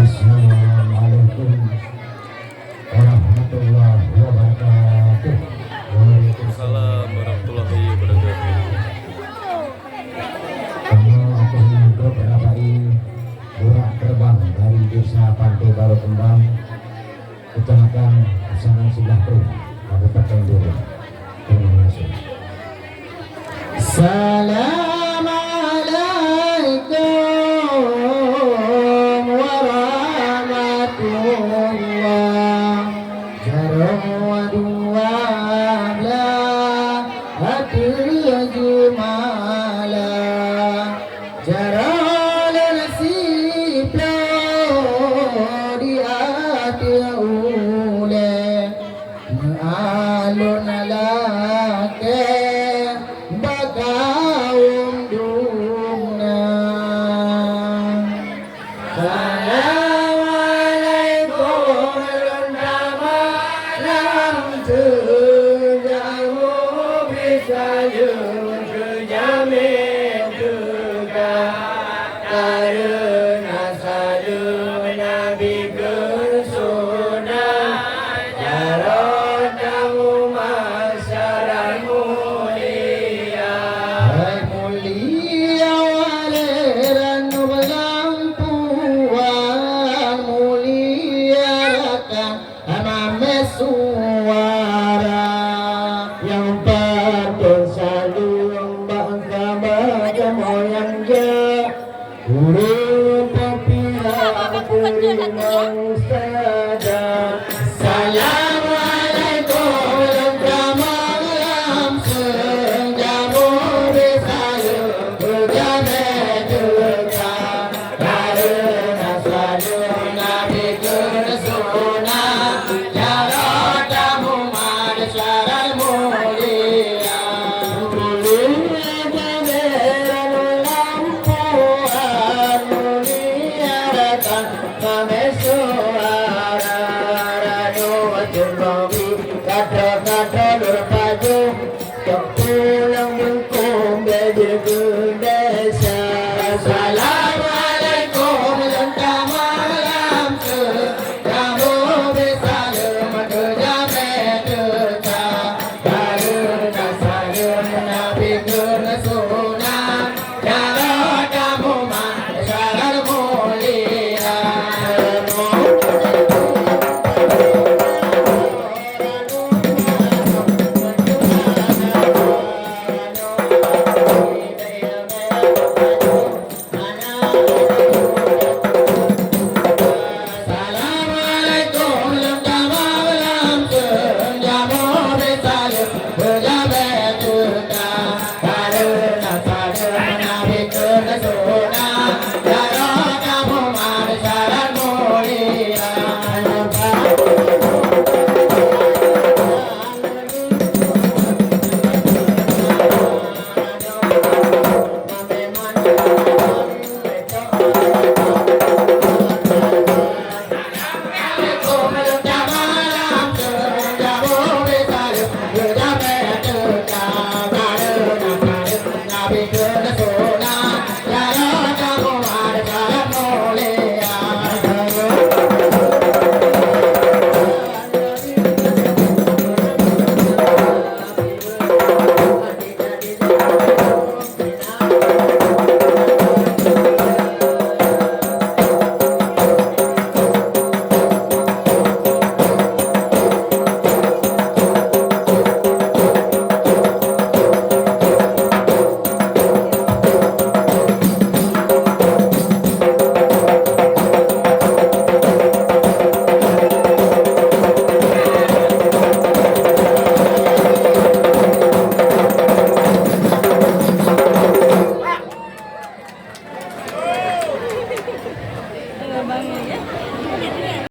Assalamualaikum warahmatullahi wabarakatuh. Waalaikumsalam warahmatullahi wabarakatuh. Kami akan beberapa burak terbang dari desa Pantai Baru Kembang, Kecamatan Pasangan Sebelah Tuh, Kabupaten Durung. Terima kasih. Assalamualaikum warahmatullah. Jarum wadua bla hati jumala. Jaral nasib di hati ule. Alun lake bagaum dumna. Assalamualaikum warahmatullahi wabarakatuh. Bisa jamin juga karena salam Nabi kesunnah. Jarod kamu masyarakat mulia. Hai mulia waleran belampuan mulia rakan amame suara yang bersalung bangga baca moyang ja guru pempiang purinang saja. Assalamualaikum warahmatullahi senjamu besayu berjane juga karena selalu Nabi kesunnah. Jarod kamu masyarakat mulia.